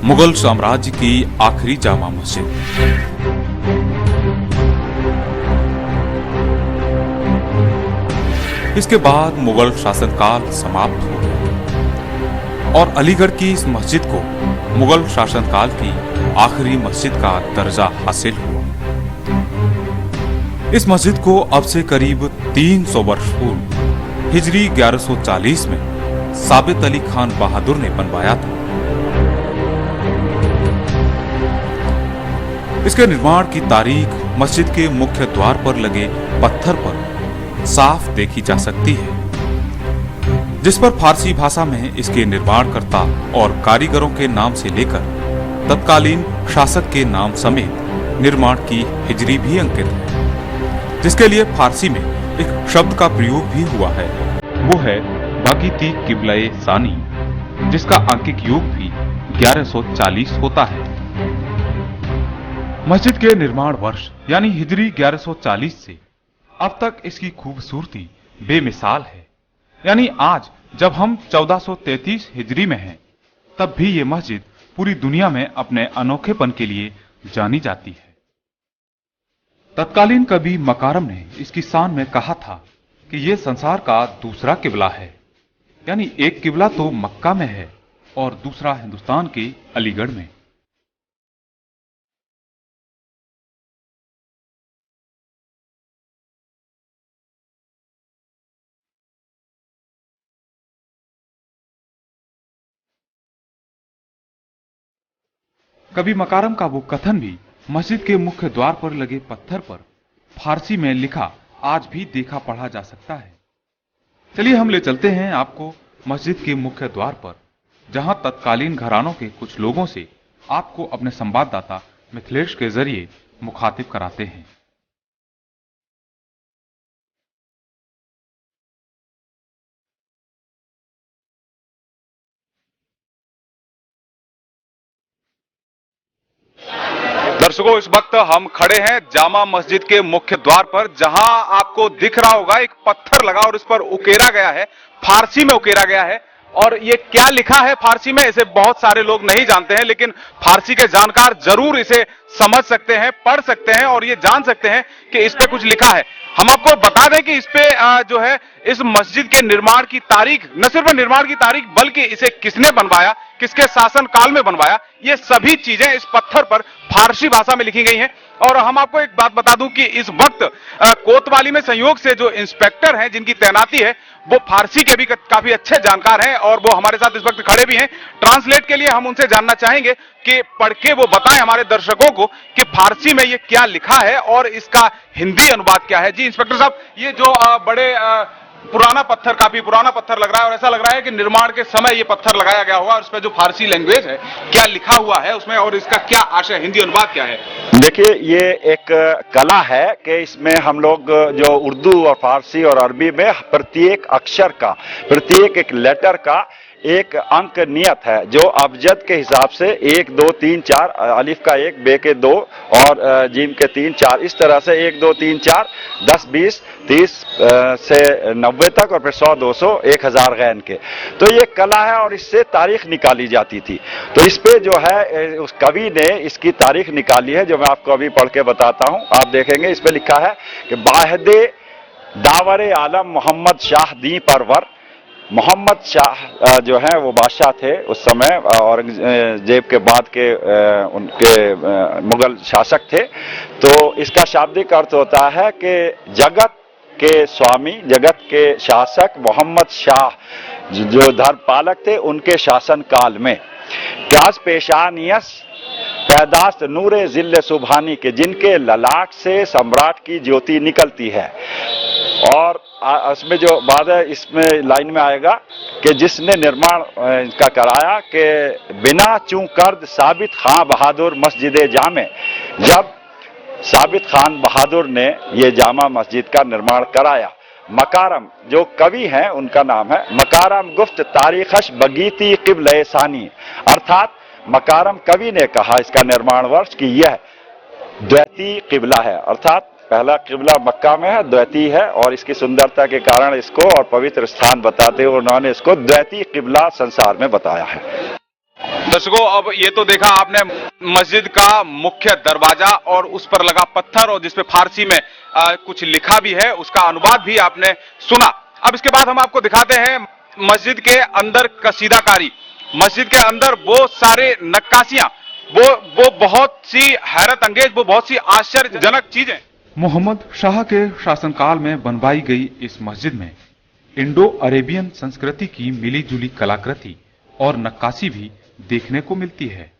मुगल साम्राज्य की आखिरी जामा मस्जिद। इसके बाद मुगल शासनकाल समाप्त हो गया और अलीगढ़ की इस मस्जिद को मुगल शासनकाल की आखिरी मस्जिद का दर्जा हासिल हुआ। इस मस्जिद को अब से करीब 300 वर्ष पूर्व हिजरी 1140 में साबित अली खान बहादुर ने बनवाया था। इसके निर्माण की तारीख मस्जिद के मुख्य द्वार पर लगे पत्थर पर साफ देखी जा सकती है, जिस पर फारसी भाषा में इसके निर्माणकर्ता और कारीगरों के नाम से लेकर तत्कालीन शासक के नाम समेत निर्माण की हिजरी भी अंकित है, जिसके लिए फारसी में एक शब्द का प्रयोग भी हुआ है। वो है बागीती किबले सानी, जिसका आंकिक योग भी 1140 होता है। मस्जिद के निर्माण वर्ष यानी हिजरी 1140 से अब तक इसकी खूबसूरती बेमिसाल है। यानी आज जब हम 1433 हिजरी में हैं, तब भी ये मस्जिद पूरी दुनिया में अपने अनोखेपन के लिए जानी जाती है। तत्कालीन कवि मकारम ने इसकी शान में कहा था कि ये संसार का दूसरा किबला है। यानी एक किबला तो मक्का में है और दूसरा हिंदुस्तान के अलीगढ़ में। कवि मकारम का वो कथन भी मस्जिद के मुख्य द्वार पर लगे पत्थर पर फारसी में लिखा आज भी देखा पढ़ा जा सकता है। चलिए हम ले चलते हैं आपको मस्जिद के मुख्य द्वार पर, जहां तत्कालीन घरानों के कुछ लोगों से आपको अपने संवाददाता मिथिलेश के जरिए मुखातिब कराते हैं। दर्शकों, इस वक्त हम खड़े हैं जामा मस्जिद के मुख्य द्वार पर, जहां आपको दिख रहा होगा एक पत्थर लगा और इस पर उकेरा गया है, फारसी में उकेरा गया है। और ये क्या लिखा है फारसी में, इसे बहुत सारे लोग नहीं जानते हैं, लेकिन फारसी के जानकार जरूर इसे समझ सकते हैं, पढ़ सकते हैं और ये जान सकते हैं कि इस पे कुछ लिखा है। हम आपको बता दें कि इस पे जो है इस मस्जिद के निर्माण की तारीख, न सिर्फ निर्माण की तारीख बल्कि इसे किसने बनवाया, किसके शासन काल में बनवाया, ये सभी चीजें इस पत्थर पर फारसी भाषा में लिखी गई हैं। और हम आपको एक बात बता दूं कि इस वक्त कोतवाली में संयोग से जो इंस्पेक्टर हैं जिनकी तैनाती है, वो फारसी के भी काफी अच्छे जानकार हैं और वो हमारे साथ इस वक्त खड़े भी हैं। ट्रांसलेट के लिए हम उनसे जानना चाहेंगे कि पढ़ के वो बताएं हमारे दर्शकों को कि फारसी में ये क्या लिखा है और इसका हिंदी अनुवाद क्या है। जी इंस्पेक्टर साहब, ये जो बड़े पुराना पत्थर, काफी पुराना पत्थर लग रहा है और ऐसा लग रहा है कि निर्माण के समय ये पत्थर लगाया गया होगा और उस पर जो फारसी लैंग्वेज है क्या लिखा हुआ है उसमें और इसका क्या आशय, हिंदी अनुवाद क्या है? देखिए, ये एक कला है कि इसमें हम लोग जो उर्दू और फारसी और अरबी में प्रत्येक अक्षर का, प्रत्येक एक लेटर का एक अंक नियत है, जो अबजद के हिसाब से 1 2 3 4, अलिफ का 1, बे के 2 और जीम के 3 4, इस तरह से 1 2 3 4 10 20 30 से 90 तक और फिर 100 200 1000 गैन के। तो ये कला है और इससे तारीख निकाली जाती थी। तो इस पे जो है उस कवि ने इसकी तारीख निकाली है, जो मैं आपको अभी पढ़ के बताता हूं। आप देखेंगे इस पे लिखा है कि बाहदे दावरे आलम मोहम्मद शाह दी परवर। मोहम्मद शाह जो है वो बादशाह थे उस समय, औरंगजेब के बाद के उनके मुगल शासक थे। तो इसका शाब्दिक अर्थ होता है कि जगत के स्वामी, जगत के शासक मोहम्मद शाह जो धर्मपालक थे, उनके शासन काल में क्यास पेशानियस पैदास्त नूरे जिल्ले सुबहानी के, जिनके ललाट से सम्राट की ज्योति निकलती है। और इसमें जो बाद है, इसमें लाइन में आएगा कि जिसने निर्माण इनका कराया कि बिना चूं कर्द साबित खां बहादुर मस्जिद जामे, जब साबित खान बहादुर ने ये जामा मस्जिद का निर्माण कराया। मकारम जो कवि हैं उनका नाम है मकारम गुफ्त तारीखश बगीती किबले सानी, अर्थात मकारम कवि ने कहा इसका निर्माण वर्ष कि यह द्वैती किबला है, अर्थात पहला किबला मक्का में है, द्वैती है, और इसकी सुंदरता के कारण इसको और पवित्र स्थान बताते हुए उन्होंने इसको द्वैती किबला संसार में बताया है। दर्शकों, अब ये तो देखा आपने मस्जिद का मुख्य दरवाजा और उस पर लगा पत्थर और जिसपे फारसी में कुछ लिखा भी है, उसका अनुवाद भी आपने सुना। अब इसके बाद हम आपको दिखाते हैं मस्जिद के अंदर कसीदाकारी, मस्जिद के अंदर वो सारे नक्काशियां, वो बहुत सी हैरत अंगेज, वो बहुत सी आश्चर्यजनक चीजें। मोहम्मद शाह के शासनकाल में बनवाई गई इस मस्जिद में इंडो अरेबियन संस्कृति की मिली जुली कलाकृति और नक्काशी भी देखने को मिलती है।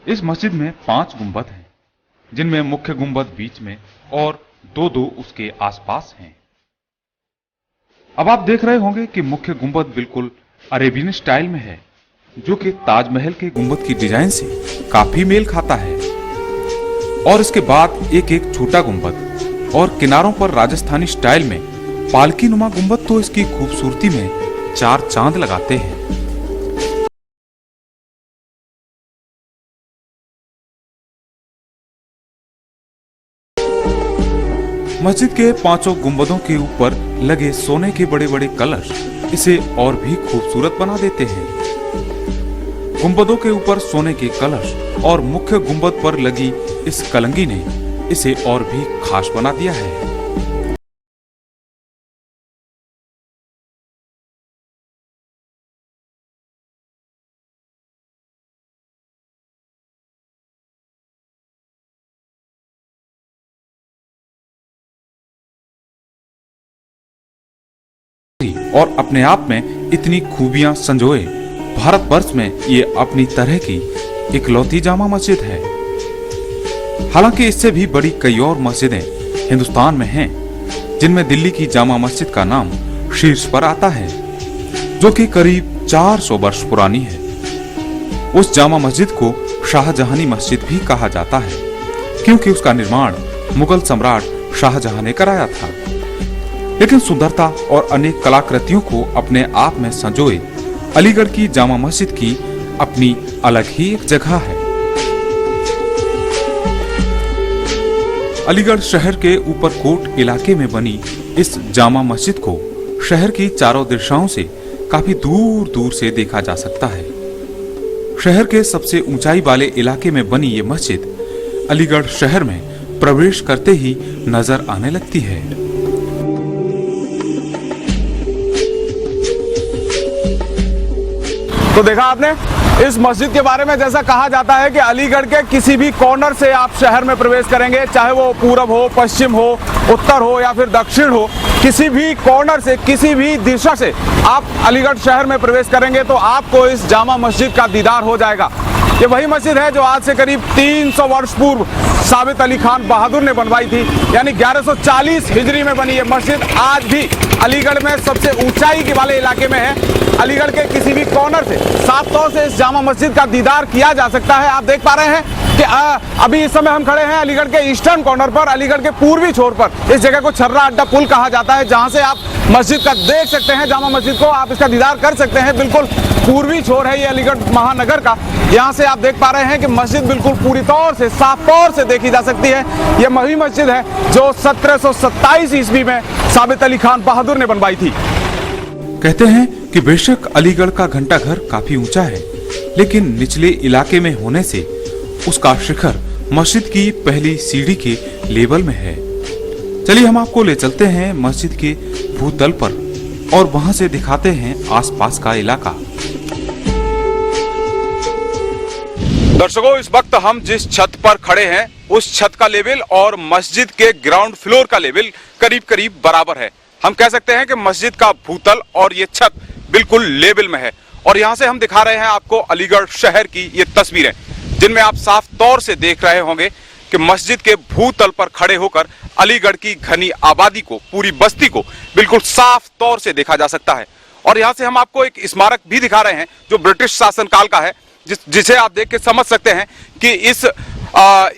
इस मस्जिद में 5 गुंबद हैं, जिनमें मुख्य गुंबद बीच में और दो उसके आसपास हैं। अब आप देख रहे होंगे कि मुख्य गुंबद बिल्कुल अरेबियन स्टाइल में है, जो कि ताजमहल के गुंबद की डिजाइन से काफी मेल खाता है। और इसके बाद एक एक छोटा गुंबद और किनारों पर राजस्थानी स्टाइल में पालकी नुमा गुंबद तो इसकी खूबसूरती में 4 चांद लगाते हैं। मस्जिद के 5 गुंबदों के ऊपर लगे सोने के बड़े बड़े कलश इसे और भी खूबसूरत बना देते हैं। गुंबदों के ऊपर सोने के कलश और मुख्य गुंबद पर लगी इस कलंगी ने इसे और भी खास बना दिया है। और अपने आप में इतनी खूबियां संजोए भारतवर्ष में ये अपनी तरह की इकलौती जामा मस्जिद है। हालांकि इससे भी बड़ी कई और मस्जिदें हिंदुस्तान में हैं, जिनमें दिल्ली की जामा मस्जिद का नाम शीर्ष पर आता है, जो कि करीब 400 वर्ष पुरानी है। उस जामा मस्जिद को शाहजहानी मस्जिद भी कहा जाता है, क्योंकि उसका निर्माण मुगल सम्राट शाहजहां ने कराया था। लेकिन सुंदरता और अनेक कलाकृतियों को अपने आप में संजोए अलीगढ़ की जामा मस्जिद की अपनी अलग ही एक जगह है। अलीगढ़ शहर के ऊपरकोट इलाके में बनी इस जामा मस्जिद को शहर की चारों दिशाओं से काफी दूर दूर से देखा जा सकता है। शहर के सबसे ऊंचाई वाले इलाके में बनी ये मस्जिद अलीगढ़ शहर में प्रवेश करते ही नजर आने लगती है। तो देखा आपने इस मस्जिद के बारे में, जैसा कहा जाता है कि अलीगढ़ के किसी भी कॉर्नर से आप शहर में प्रवेश करेंगे, चाहे वो पूरब हो, पश्चिम हो, उत्तर हो या फिर दक्षिण हो, किसी भी कॉर्नर से, किसी भी दिशा से आप अलीगढ़ शहर में प्रवेश करेंगे तो आपको इस जामा मस्जिद का दीदार हो जाएगा। ये वही मस्जिद है जो आज से करीब 300 वर्ष पूर्व साबित अली खान बहादुर ने बनवाई थी, यानी 1140 हिजरी में बनी ये मस्जिद आज भी अलीगढ़ में सबसे ऊंचाई के वाले इलाके में है। अलीगढ़ के किसी भी कॉर्नर से साफ तौर से इस जामा मस्जिद का दीदार किया जा सकता है। आप देख पा रहे हैं कि अभी इस समय हम खड़े हैं अलीगढ़ के ईस्टर्न कॉर्नर पर, अलीगढ़ के पूर्वी छोर पर। इस जगह को छर्रा अड्डा पुल कहा जाता है, जहां से आप मस्जिद का देख सकते हैं, जामा मस्जिद को आप इसका दीदार कर सकते हैं। बिल्कुल पूर्वी छोर है ये अलीगढ़ महानगर का। यहाँ से आप देख पा रहे हैं कि मस्जिद बिल्कुल पूरी तौर से, साफ तौर से देखी जा सकती है। ये वही मस्जिद है जो 1727 ईस्वी में साबित अली खान बहादुर ने बनवाई थी। कहते हैं कि बेशक अलीगढ़ का घंटाघर काफी ऊंचा है, लेकिन निचले इलाके में होने से उसका शिखर मस्जिद की पहली सीढ़ी के लेवल में है। चलिए हम आपको ले चलते हैं मस्जिद के भूतल पर और वहां से दिखाते हैं आसपास का इलाका। दर्शकों, इस वक्त हम जिस छत पर खड़े हैं उस छत का लेवल और मस्जिद के ग्राउंड फ्लोर का लेवल करीब करीब बराबर है। हम कह सकते हैं कि मस्जिद का भूतल और ये छत बिल्कुल लेवल में है। और यहाँ से हम दिखा रहे हैं आपको अलीगढ़ शहर की ये तस्वीरें, जिनमें आप साफ तौर से देख रहे होंगे कि मस्जिद के भूतल पर खड़े होकर अलीगढ़ की घनी आबादी को, पूरी बस्ती को बिल्कुल साफ तौर से देखा जा सकता है। और यहाँ से हम आपको एक स्मारक भी दिखा रहे हैं जो ब्रिटिश शासनकाल का है, जिसे आप देख के समझ सकते हैं कि इस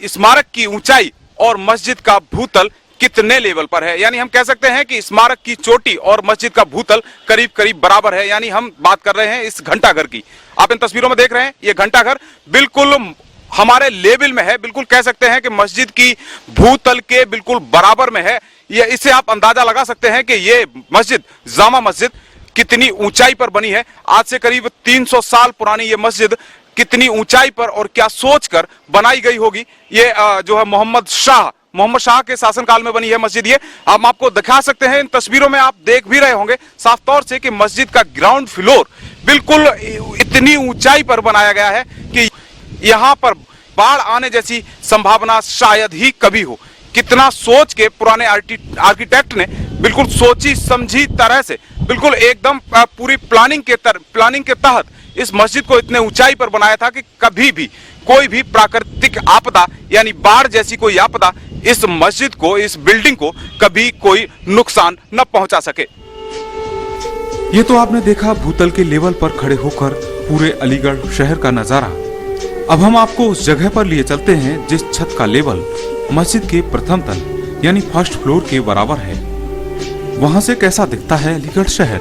स्मारक की ऊंचाई और मस्जिद का भूतल कितने लेवल पर है। यानी हम कह सकते हैं कि स्मारक की चोटी और मस्जिद का भूतल करीब करीब बराबर है। यानी हम बात कर रहे हैं इस घंटाघर की। आप इन तस्वीरों में देख रहे हैं ये घंटाघर बिल्कुल हमारे लेवल में है, बिल्कुल कह सकते हैं कि मस्जिद की भूतल के बिल्कुल बराबर में है। ये इससे आप अंदाजा लगा सकते हैं कि ये मस्जिद जामा मस्जिद कितनी ऊंचाई पर बनी है। आज से करीब 300 साल पुरानी ये मस्जिद कितनी ऊंचाई पर और क्या सोचकर बनाई गई होगी। ये जो है मोहम्मद शाह के शासनकाल में बनी है मस्जिद। ये हम आपको दिखा सकते हैं इन तस्वीरों में, आप देख भी रहे होंगे साफ तौर से कि मस्जिद का ग्राउंड फ्लोर बिल्कुल इतनी ऊंचाई पर बनाया गया है कि यहां पर बाढ़ आने जैसी संभावना शायद ही कभी हो। कितना सोच के पुराने आर्किटेक्ट ने बिल्कुल सोची समझी तरह से बिल्कुल एकदम पूरी प्लानिंग के तहत इस मस्जिद को इतने ऊंचाई पर बनाया था कि कभी भी कोई भी प्राकृतिक आपदा यानी बाढ़ जैसी कोई आपदा इस मस्जिद को, इस बिल्डिंग को कभी कोई नुकसान न पहुंचा सके। ये तो आपने देखा भूतल के लेवल पर खड़े होकर पूरे अलीगढ़ शहर का नजारा। अब हम आपको उस जगह पर लिए चलते हैं जिस छत का लेवल मस्जिद के प्रथम तल यानी फर्स्ट फ्लोर के बराबर है। वहां से कैसा दिखता है अलीगढ़ शहर।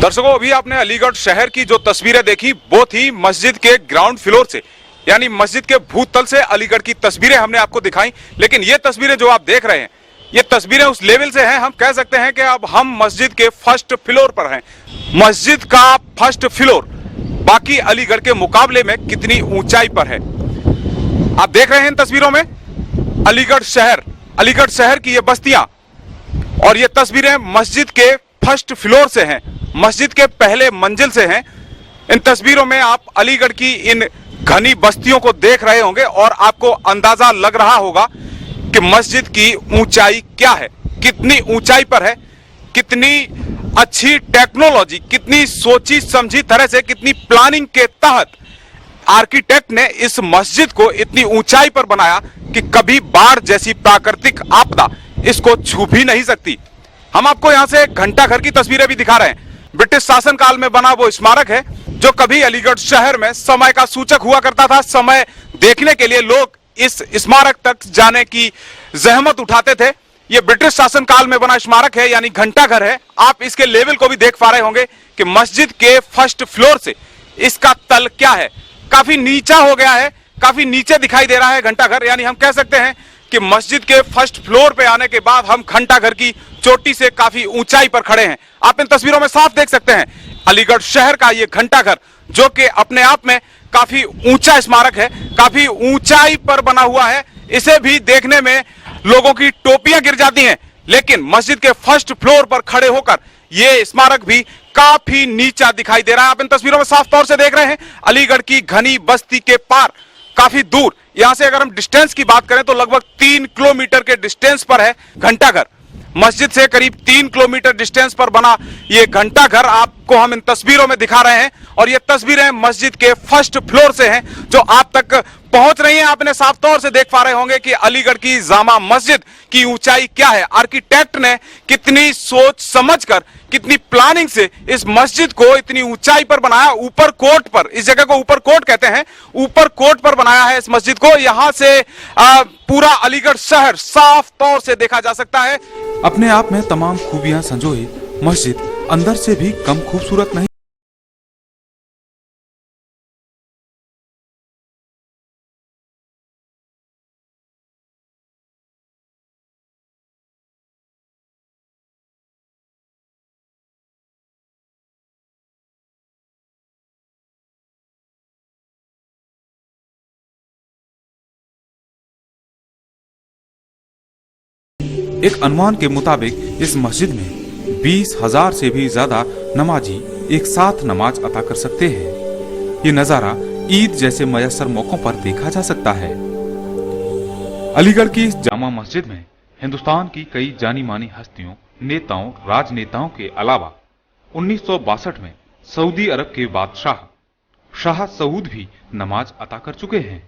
दर्शकों, अभी आपने अलीगढ़ शहर की जो तस्वीरें देखी वो थी मस्जिद के ग्राउंड फ्लोर से, यानी मस्जिद के भूतल से अलीगढ़ की तस्वीरें हमने आपको दिखाई। लेकिन ये तस्वीरें जो आप देख रहे हैं ये तस्वीरें उस लेवल से हैं, हम कह सकते हैं कि अब हम मस्जिद के फर्स्ट फ्लोर पर हैं। मस्जिद का फर्स्ट फ्लोर बाकी अलीगढ़ के मुकाबले में कितनी ऊंचाई पर है आप देख रहे हैं इन तस्वीरों में। अलीगढ़ शहर की ये बस्तियां और ये तस्वीरें मस्जिद के फर्स्ट फ्लोर से हैं, मस्जिद के पहले मंजिल से हैं। इन तस्वीरों में आप अलीगढ़ की इन घनी बस्तियों को देख रहे होंगे और आपको अंदाजा लग रहा होगा कि मस्जिद की ऊंचाई क्या है, कितनी ऊंचाई पर है, कितनी अच्छी टेक्नोलॉजी, कितनी सोची समझी तरह से, कितनी प्लानिंग के तहत आर्किटेक्ट ने इस मस्जिद को इतनी ऊंचाई पर बनाया कि कभी बाढ़ जैसी प्राकृतिक आपदा इसको छू भी नहीं सकती। हम आपको यहां से घंटाघर की तस्वीरें भी दिखा रहे हैं। ब्रिटिश शासनकाल में बना वो स्मारक है जो कभी अलीगढ़ शहर में समय का सूचक हुआ करता था। समय देखने के लिए लोग इस स्मारक तक जाने की जहमत उठाते थे। ये ब्रिटिश शासनकाल में बना स्मारक है यानी घंटाघर है। आप इसके लेवल को भी देख पा रहे होंगे कि मस्जिद के फर्स्ट फ्लोर से इसका तल क्या है, काफी नीचा हो गया है, काफी नीचे दिखाई दे रहा है घंटाघर। यानी हम कह सकते हैं कि मस्जिद के फर्स्ट फ्लोर पे आने के बाद हम घंटाघर की चोटी से काफी ऊंचाई पर खड़े हैं। आप इन तस्वीरों में साफ देख सकते हैं अलीगढ़ शहर का ये घंटाघर जो कि अपने आप में काफी ऊंचा स्मारक है, काफी ऊंचाई पर बना हुआ है। इसे भी देखने में लोगों की टोपियां गिर जाती हैं, लेकिन मस्जिद के फर्स्ट फ्लोर पर खड़े होकर यह स्मारक भी काफी नीचा दिखाई दे रहा है। आप इन तस्वीरों में साफ तौर से देख रहे हैं अलीगढ़ की घनी बस्ती के पार काफी दूर, यहां से अगर हम डिस्टेंस की बात करें तो लगभग 3 किलोमीटर के डिस्टेंस पर है घंटाघर। मस्जिद से करीब 3 किलोमीटर डिस्टेंस पर बना ये घंटाघर आपको हम इन तस्वीरों में दिखा रहे हैं और ये तस्वीरें मस्जिद के फर्स्ट फ्लोर से हैं जो आप तक पहुंच रही हैं। आपने साफ तौर से देख पा रहे होंगे कि अलीगढ़ की जामा मस्जिद की ऊंचाई क्या है। आर्किटेक्ट ने कितनी सोच समझकर, कितनी प्लानिंग से इस मस्जिद को इतनी ऊंचाई पर बनाया। ऊपर कोट पर, इस जगह को ऊपर कोट कहते हैं, ऊपर कोट पर बनाया है इस मस्जिद को। यहां से पूरा अलीगढ़ शहर साफ तौर से देखा जा सकता है। अपने आप में तमाम खूबियां संजोए मस्जिद अंदर से भी कम खूबसूरत नहीं। एक अनुमान के मुताबिक इस मस्जिद में 20,000 से भी ज्यादा नमाजी एक साथ नमाज अता कर सकते हैं। ये नजारा ईद जैसे मयसर मौकों पर देखा जा सकता है। अलीगढ़ की इस जामा मस्जिद में हिंदुस्तान की कई जानी मानी हस्तियों, नेताओं, राजनेताओं के अलावा 1962 में सऊदी अरब के बादशाह शाह सऊद भी नमाज अता कर चुके हैं।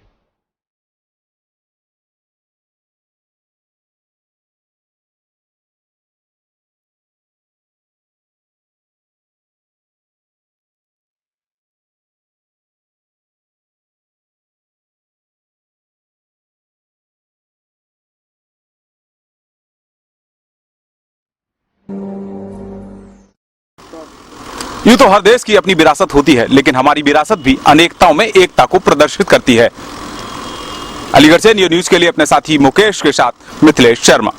यूं तो हर देश की अपनी विरासत होती है, लेकिन हमारी विरासत भी अनेकताओं में एकता को प्रदर्शित करती है। अलीगढ़ से न्यू न्यूज के लिए अपने साथी मुकेश के साथ मिथिलेश शर्मा।